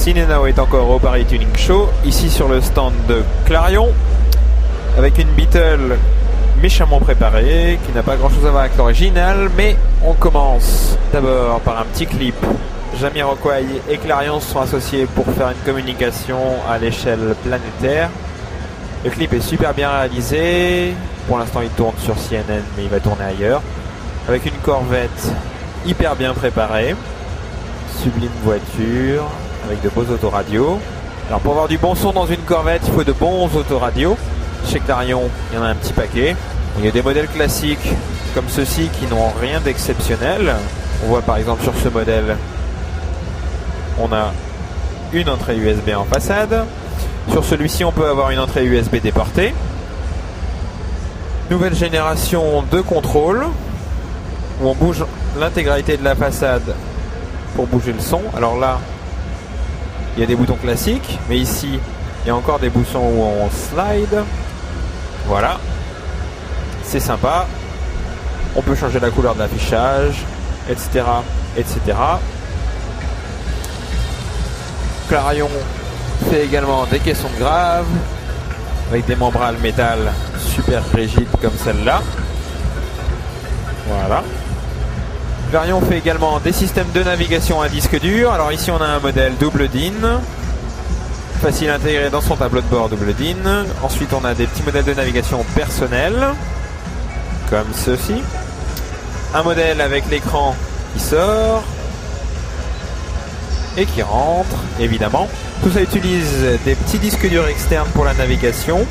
Cinenao est encore au Paris Tuning Show, ici sur le stand de Clarion, avec une Beetle méchamment préparée, qui n'a pas grand chose à voir avec l'original, mais on commence d'abord par un petit clip. Jamiroquai et Clarion se sont associés pour faire une communication à l'échelle planétaire. Le clip est super bien réalisé, pour l'instant il tourne sur CNN mais il va tourner ailleurs, avec une Corvette hyper bien préparée, sublime voiture, avec de beaux autoradios. Alors pour avoir du bon son dans une Corvette, il faut de bons autoradios. Chez Clarion, il y en a un petit paquet. Il y a des modèles classiques comme ceux-ci qui n'ont rien d'exceptionnel. On voit par exemple sur ce modèle, on a une entrée USB en façade. Sur celui-ci, on peut avoir une entrée USB déportée. Nouvelle génération de contrôle, où on bouge l'intégralité de la façade pour bouger le son. Alors là, il y a des boutons classiques, mais ici, il y a encore des boutons où on slide. Voilà. C'est sympa. On peut changer la couleur de l'affichage, etc., etc. Clarion fait également des caissons de grave, avec des membranes métal super rigides comme celle-là. Voilà. Clarion fait également des systèmes de navigation à disque dur. Alors ici on a un modèle double DIN, facile à intégrer dans son tableau de bord double DIN. Ensuite on a des petits modèles de navigation personnels, comme ceci. Un modèle avec l'écran qui sort et qui rentre, évidemment. Tout ça utilise des petits disques durs externes pour la navigation,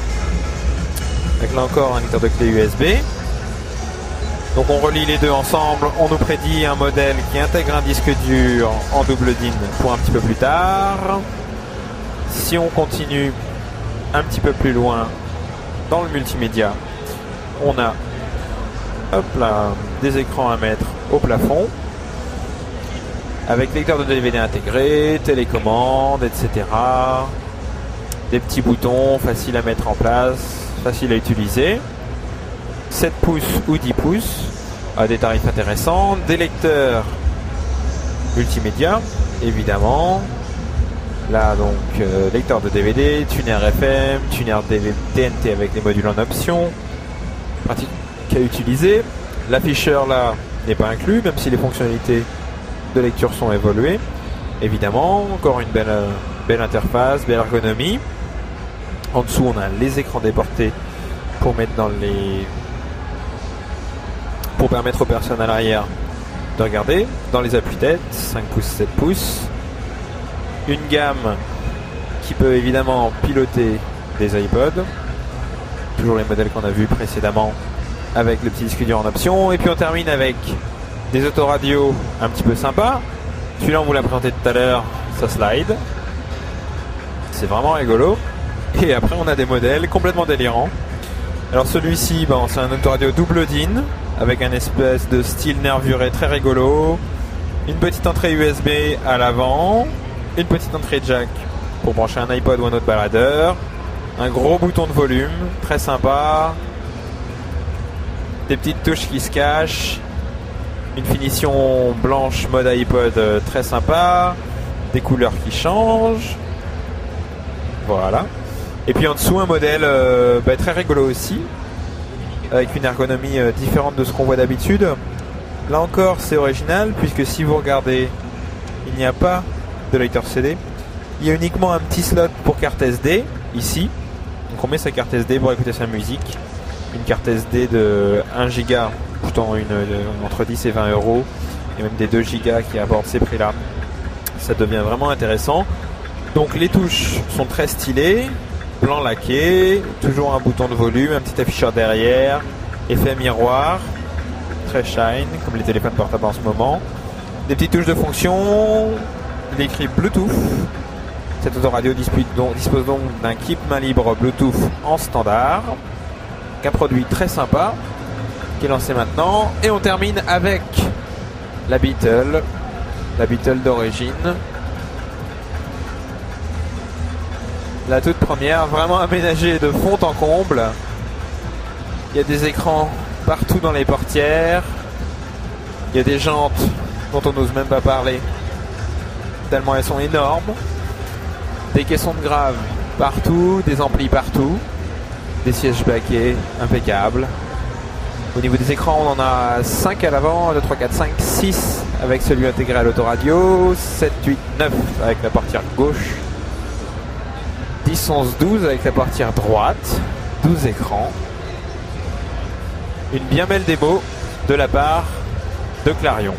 avec là encore un lecteur de clé USB. Donc on relie les deux ensemble, on nous prédit un modèle qui intègre un disque dur en double DIN pour un petit peu plus tard. Si on continue un petit peu plus loin dans le multimédia, on a hop là, des écrans à mettre au plafond, avec lecteur de DVD intégré, télécommande, etc. Des petits boutons faciles à mettre en place, faciles à utiliser. 7 pouces ou 10 pouces à des tarifs intéressants, des lecteurs multimédia évidemment, là donc lecteur de DVD, tuner FM, tuner TNT avec les modules en option, pratique à utiliser. L'afficheur là n'est pas inclus, même si les fonctionnalités de lecture sont évoluées évidemment. Encore une belle interface, belle ergonomie. En dessous on a les écrans déportés pour mettre dans les pour permettre aux personnes à l'arrière de regarder dans les appuis-têtes, 5 pouces, 7 pouces. Une gamme qui peut évidemment piloter des iPods, toujours les modèles qu'on a vus précédemment avec le petit disque dur en option. Et puis on termine avec des autoradios un petit peu sympas. Celui-là on vous l'a présenté tout à l'heure, ça slide, c'est vraiment rigolo. Et après on a des modèles complètement délirants. Alors celui-ci, c'est un autoradio double DIN avec un espèce de style nervuré très rigolo, une petite entrée USB à l'avant, une petite entrée jack pour brancher un iPod ou un autre baladeur, un gros bouton de volume très sympa, des petites touches qui se cachent, une finition blanche mode iPod très sympa, des couleurs qui changent, voilà. Et puis en dessous un modèle très rigolo aussi, avec une ergonomie différente de ce qu'on voit d'habitude. Là encore c'est original, puisque si vous regardez, il n'y a pas de lecteur CD, il y a uniquement un petit slot pour carte SD ici. Donc on met sa carte SD pour écouter sa musique, une carte SD de 1 Go coûtant entre 10 et 20 euros, et même des 2 Go qui abordent ces prix là. Ça devient vraiment intéressant. Donc les touches sont très stylées, blanc laqué, toujours un bouton de volume, un petit afficheur derrière, effet miroir, très shine, comme les téléphones portables en ce moment. Des petites touches de fonction, l'écrit Bluetooth. Cette autoradio dispose donc d'un kit main libre Bluetooth en standard, un produit très sympa qui est lancé maintenant. Et on termine avec la Beetle d'origine. La toute première, vraiment aménagée de fond en comble. Il y a des écrans partout dans les portières. Il y a des jantes dont on n'ose même pas parler, tellement elles sont énormes. Des caissons de grave partout, des amplis partout, des sièges baquets impeccables. Au niveau des écrans, on en a 5 à l'avant, 2, 3, 4, 5, 6 avec celui intégré à l'autoradio, 7, 8, 9 avec la portière gauche, 10, 11, 12 avec la portière droite, 12 écrans. Une bien belle démo de la part de Clarion.